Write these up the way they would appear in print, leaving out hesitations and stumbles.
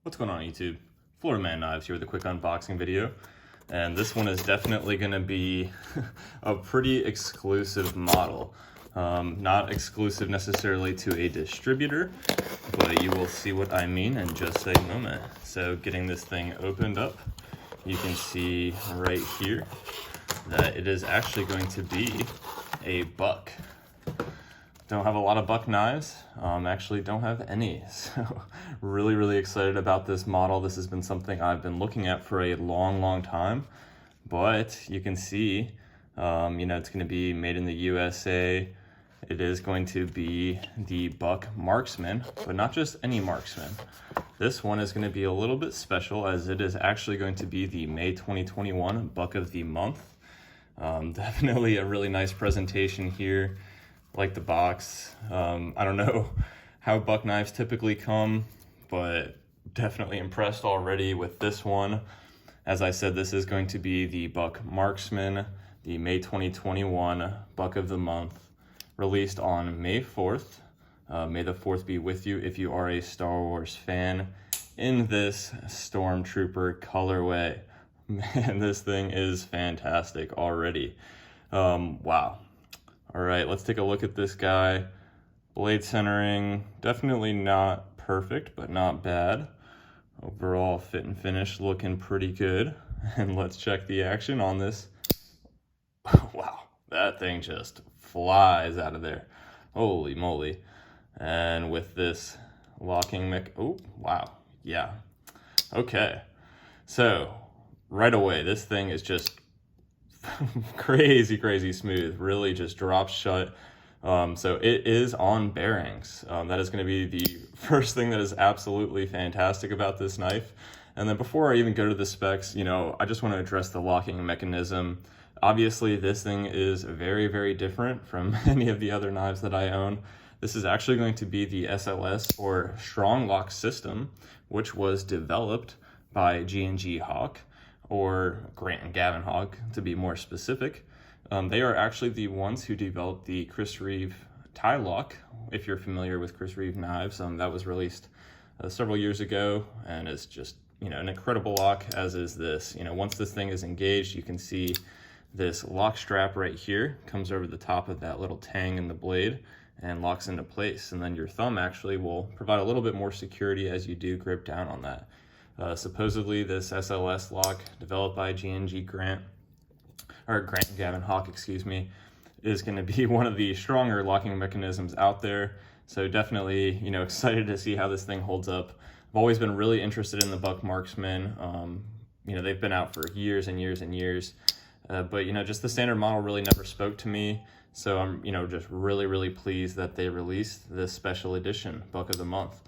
What's going on YouTube? Florida Man Knives here with a quick unboxing video. And this one is definitely going to be a pretty exclusive model. Not exclusive necessarily to a distributor, but you will see what I mean in just a moment. So getting this thing opened up, you can see right here that it is actually going to be a buck. Don't have a lot of buck knives, actually don't have any, so really excited about this model. This has been something I've been looking at for a long time, but you can see, it's going to be made in the USA. It is going to be the buck Marksman, but not just any Marksman. This one is going to be a little bit special, as it is actually going to be the May 2021 Buck of the Month. Definitely a really nice presentation here. Like the box. I don't know how buck knives typically come, but definitely impressed already with this one. As I said, this is going to be the Buck Marksman, the May 2021 Buck of the Month, released on May 4th. May the 4th be with you if you are a Star Wars fan, in this Stormtrooper colorway. Man, this thing is fantastic already. Wow. All right, let's take a look at this guy. Blade centering, definitely not perfect, but not bad. Overall fit and finish looking pretty good. And let's check the action on this. Wow, that thing just flies out of there. Holy moly. And with this locking oh, wow, yeah. Okay, so right away, this thing is just crazy smooth, really just drops shut. So it is on bearings. That is going to be the first thing that is absolutely fantastic about this knife. And then before I even go to the specs, I just want to address the locking mechanism. Obviously, this thing is very different from any of the other knives that I own. This is actually going to be the SLS, or Strong Lock System, which was developed by G&G Hawk, or Grant and Gavin Hawk to be more specific. They are actually the ones who developed the Chris Reeve tie lock. If you're familiar with Chris Reeve knives, that was released several years ago, and it's just an incredible lock, as is this. Once this thing is engaged, you can see this lock strap right here comes over the top of that little tang in the blade and locks into place, and then your thumb actually will provide a little bit more security as you do grip down on that. Supposedly this SLS lock, developed by Grant and Gavin Hawk, is going to be one of the stronger locking mechanisms out there. So definitely, excited to see how this thing holds up. I've always been really interested in the Buck Marksman. They've been out for years and years. But just the standard model really never spoke to me. So I'm, just really pleased that they released this special edition Buck of the Month.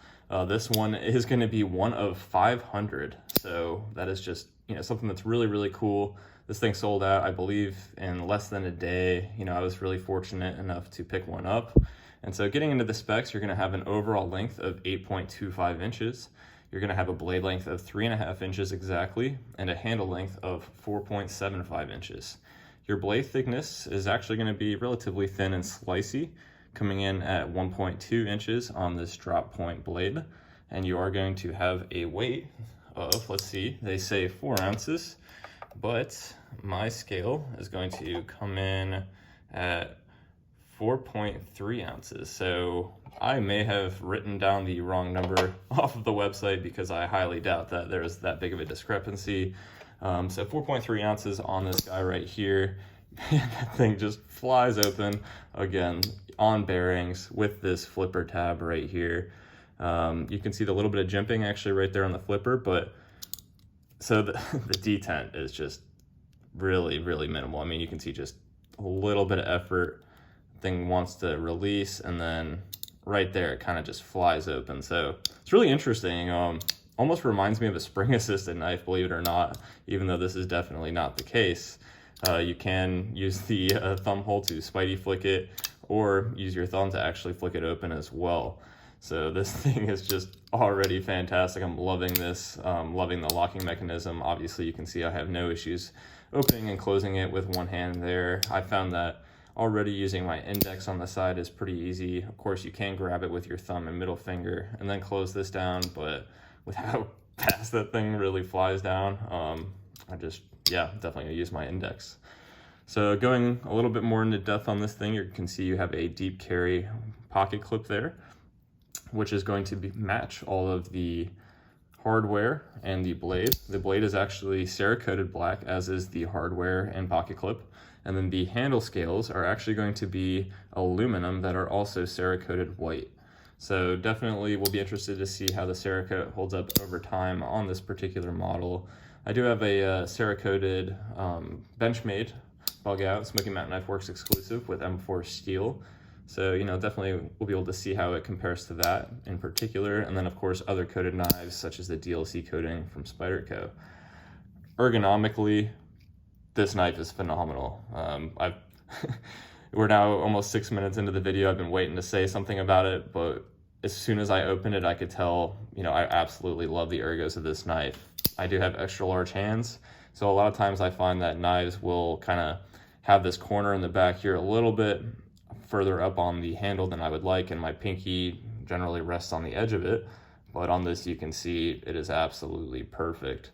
This one is going to be one of 500, so that is just something that's really cool. This thing sold out, I believe, in less than a day. I was really fortunate enough to pick one up. And so getting into the specs, you're going to have an overall length of 8.25 inches. You're going to have a blade length of 3.5 inches exactly, and a handle length of 4.75 inches. Your blade thickness is actually going to be relatively thin and slicey, coming in at 1.2 inches on this drop point blade. And you are going to have a weight of, let's see, they say 4 ounces, but my scale is going to come in at 4.3 ounces. So I may have written down the wrong number off of the website, because I highly doubt that there's that big of a discrepancy. So 4.3 ounces on this guy right here. That thing just flies open, again, on bearings with this flipper tab right here. You can see the little bit of jimping actually right there on the flipper, but so the detent is just really minimal. I mean, you can see just a little bit of effort. Thing wants to release, and then right there it kind of just flies open. So it's really interesting. Almost reminds me of a spring assisted knife, believe it or not, even though this is definitely not the case. You can use the thumb hole to spidey flick it, or use your thumb to actually flick it open as well. So this thing is just already fantastic. I'm loving this, loving the locking mechanism. Obviously you can see I have no issues opening and closing it with one hand there. I found that already using my index on the side is pretty easy. Of course, you can grab it with your thumb and middle finger and then close this down, but with how fast that thing really flies down. Yeah, definitely gonna use my index. So going a little bit more into depth on this thing, you can see you have a deep carry pocket clip there, which is going to match all of the hardware and the blade. The blade is actually Cerakoted black, as is the hardware and pocket clip. And then the handle scales are actually going to be aluminum that are also Cerakoted white. So definitely we'll be interested to see how the Cerakote holds up over time on this particular model. I do have a Cerakoted Benchmade bug out Smoky Mountain Knife Works exclusive with M4 steel. So, definitely we'll be able to see how it compares to that in particular. And then of course, other coated knives such as the DLC coating from Spyderco. Ergonomically, this knife is phenomenal. We're now almost 6 minutes into the video. I've been waiting to say something about it, but as soon as I opened it, I could tell, I absolutely love the ergos of this knife. I do have extra large hands, so a lot of times I find that knives will kind of have this corner in the back here a little bit further up on the handle than I would like, and my pinky generally rests on the edge of it. But on this, you can see it is absolutely perfect.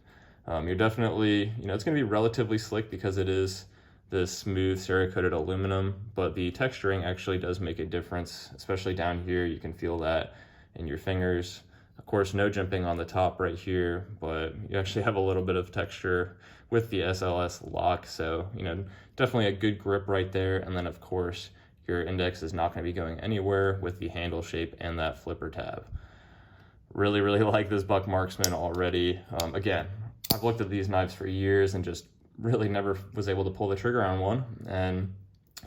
You're definitely, it's going to be relatively slick because it is this smooth Cerakoted aluminum, but the texturing actually does make a difference, especially down here. You can feel that in your fingers. Of course, no jimping on the top right here, but you actually have a little bit of texture with the SLS lock. So, definitely a good grip right there. And then of course, your index is not going to be going anywhere with the handle shape and that flipper tab. Really, really like this buck Marksman already. Again, I've looked at these knives for years and just really never was able to pull the trigger on one. And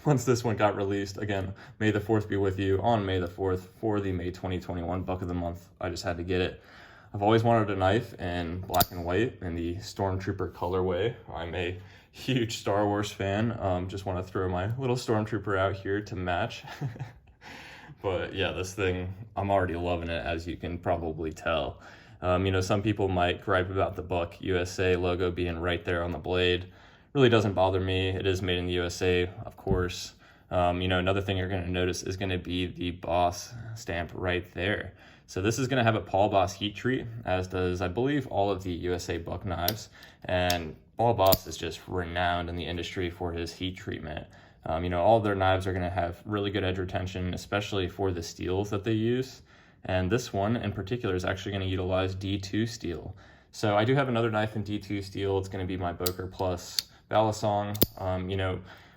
once this one got released, again, May the 4th be with you, on May the 4th for the May 2021 Buck of the Month, I just had to get it. I've always wanted a knife in black and white in the Stormtrooper colorway. I'm a huge Star Wars fan. Just want to throw my little Stormtrooper out here to match. But yeah, this thing, I'm already loving it, as you can probably tell. Some people might gripe about the Buck USA logo being right there on the blade. Really doesn't bother me. It is made in the USA, of course. Another thing you're going to notice is going to be the Boss stamp right there. So this is going to have a Paul Boss heat treat, as does, I believe, all of the USA Buck knives. And Paul Boss is just renowned in the industry for his heat treatment. All their knives are going to have really good edge retention, especially for the steels that they use. And this one in particular is actually going to utilize D2 steel. So I do have another knife in D2 steel. It's going to be my Boker Plus Balisong.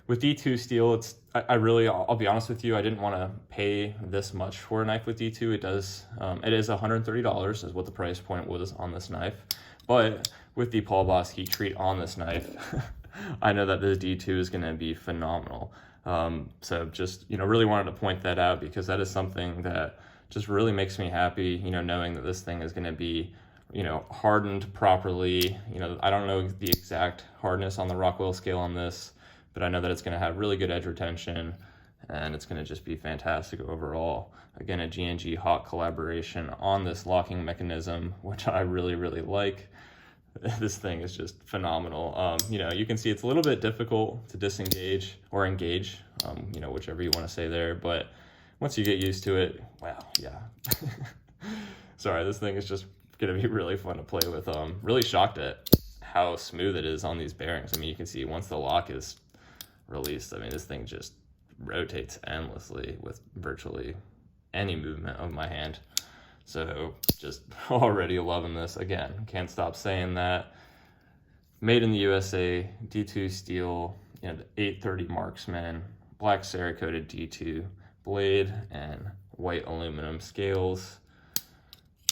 With D2 steel, I'll be honest with you, I didn't want to pay this much for a knife with D2. It is $130 is what the price point was on this knife. But with the Paul Boss heat treat on this knife, I know that this D2 is going to be phenomenal. So just, really wanted to point that out, because that is something that just really makes me happy, knowing that this thing is going to be, hardened properly. I don't know the exact hardness on the Rockwell scale on this, but I know that it's going to have really good edge retention, and it's going to just be fantastic overall. Again, a G&G Hawk collaboration on this locking mechanism, which I really, really like. This thing is just phenomenal. You can see it's a little bit difficult to disengage or engage, whichever you want to say there, but once you get used to it, wow, yeah. Sorry, this thing is just going to be really fun to play with. Really shocked at how smooth it is on these bearings. You can see once the lock is released, this thing just rotates endlessly with virtually any movement of my hand. So just already loving this. Again, can't stop saying that. Made in the USA, D2 steel, the 830 Marksman, black Cerakoted D2 blade, and white aluminum scales.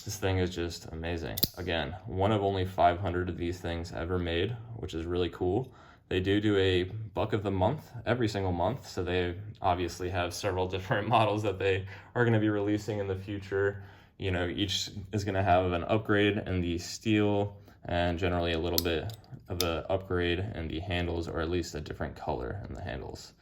This thing is just amazing. Again, one of only 500 of these things ever made, which is really cool. They do a Buck of the Month every single month, so they obviously have several different models that they are going to be releasing in the future. Each is going to have an upgrade in the steel and generally a little bit of an upgrade in the handles, or at least a different color in the handles.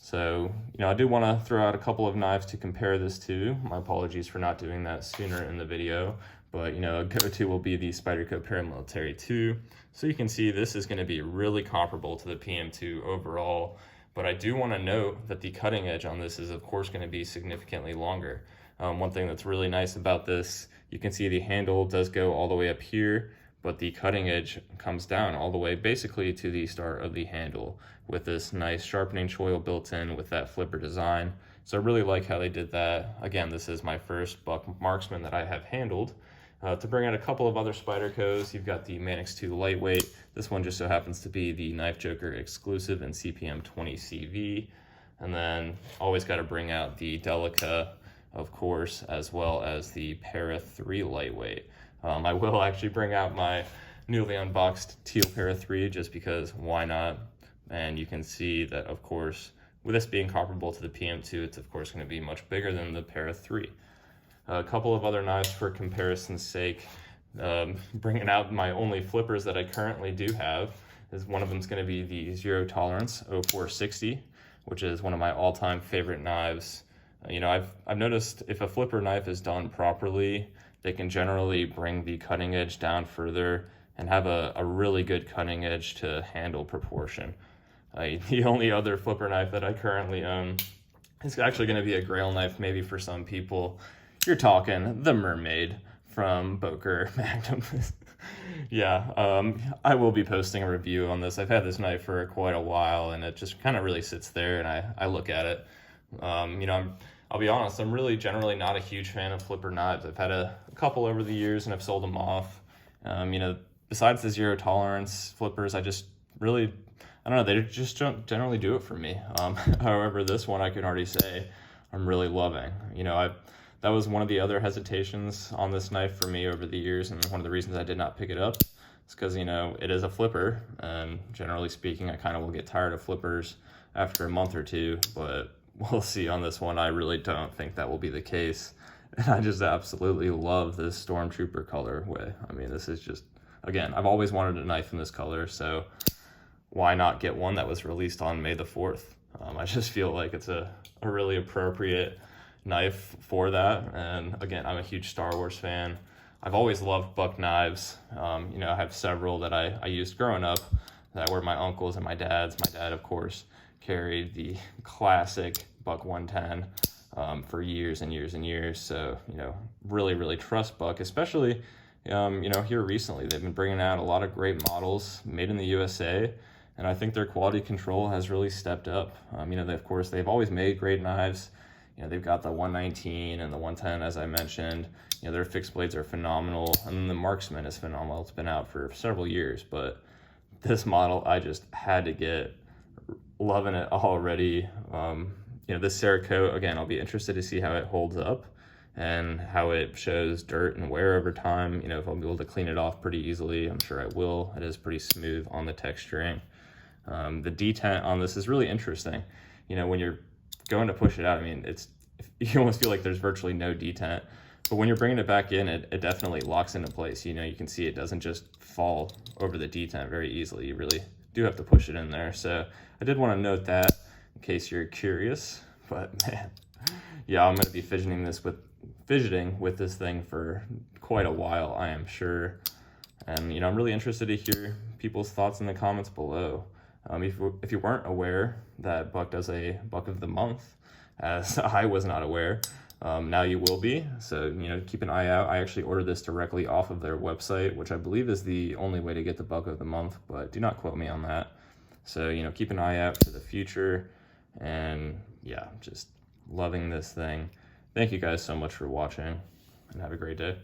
So, I do want to throw out a couple of knives to compare this to. My apologies for not doing that sooner in the video, but, a go-to will be the Spyderco Paramilitary 2. So you can see this is going to be really comparable to the PM2 overall, but I do want to note that the cutting edge on this is, of course, going to be significantly longer. One thing that's really nice about this You can see the handle does go all the way up here, but the cutting edge comes down all the way basically to the start of the handle with this nice sharpening choil built in with that flipper design. So I really like how they did that. Again, this is my first buck Marksman that I have handled. To bring out a couple of other Spydercos, you've got the Manix 2 Lightweight. This one just so happens to be the Knife Joker exclusive in CPM 20 CV. And then always got to bring out the Delica, of course, as well as the Para 3 Lightweight. I will actually bring out my newly unboxed teal Para 3 just because why not? And you can see that, of course, with this being comparable to the PM2, it's of course going to be much bigger than the Para 3. A couple of other knives for comparison's sake. Bringing out my only flippers that I currently do have is one of them is going to be the Zero Tolerance 0460, which is one of my all-time favorite knives. You know, I've noticed if a flipper knife is done properly, they can generally bring the cutting edge down further and have a really good cutting edge to handle proportion. The only other flipper knife that I currently own is actually going to be a grail knife, maybe for some people. You're talking the Mermaid from Boker Magnum. Yeah, I will be posting a review on this. I've had this knife for quite a while, and it just kind of really sits there, and I look at it. You know, I'll be honest, I'm really generally not a huge fan of flipper knives. I've had a couple over the years, and I've sold them off. You know, besides the Zero Tolerance flippers, I just really, I don't know, they just don't generally do it for me. However, this one I can already say I'm really loving. You know, that was one of the other hesitations on this knife for me over the years, and one of the reasons I did not pick it up is because, you know, it is a flipper, and generally speaking, I kind of will get tired of flippers after a month or two, but we'll see on this one. I really don't think that will be the case, and I just absolutely love this Stormtrooper colorway. I mean, this is just, again, I've always wanted a knife in this color, so why not get one that was released on May the 4th? I just feel like it's a really appropriate knife for that. And again, I'm a huge Star Wars fan. I've always loved buck knives. You know, I have several that I used growing up that were my uncle's and my dad's. My dad, of course, carried the classic Buck 110 for years and years and years. So, you know, really trust Buck, especially, you know, here recently. They've been bringing out a lot of great models made in the USA, and I think their quality control has really stepped up. You know, of course, they've always made great knives. You know, they've got the 119 and the 110, as I mentioned. You know, their fixed blades are phenomenal, and then the Marksman is phenomenal. It's been out for several years, but this model I just had to get. Loving it already. You know, this Cerakote, again, I'll be interested to see how it holds up and how it shows dirt and wear over time. You know, if I'll be able to clean it off pretty easily, I'm sure I will. It is pretty smooth on the texturing. The detent on this is really interesting. You know, when you're going to push it out, I mean, you almost feel like there's virtually no detent, but when you're bringing it back in, it definitely locks into place. You know, you can see it doesn't just fall over the detent very easily. You really do have to push it in there. So I did want to note that in case you're curious, but man, yeah, I'm going to be fidgeting with this thing for quite a while, I am sure. And, you know, I'm really interested to hear people's thoughts in the comments below. If you weren't aware that Buck does a Buck of the Month, as I was not aware, now you will be. So, you know, keep an eye out. I actually ordered this directly off of their website, which I believe is the only way to get the Buck of the Month, but do not quote me on that. So, you know, keep an eye out for the future. And yeah, just loving this thing. Thank you guys so much for watching, and have a great day.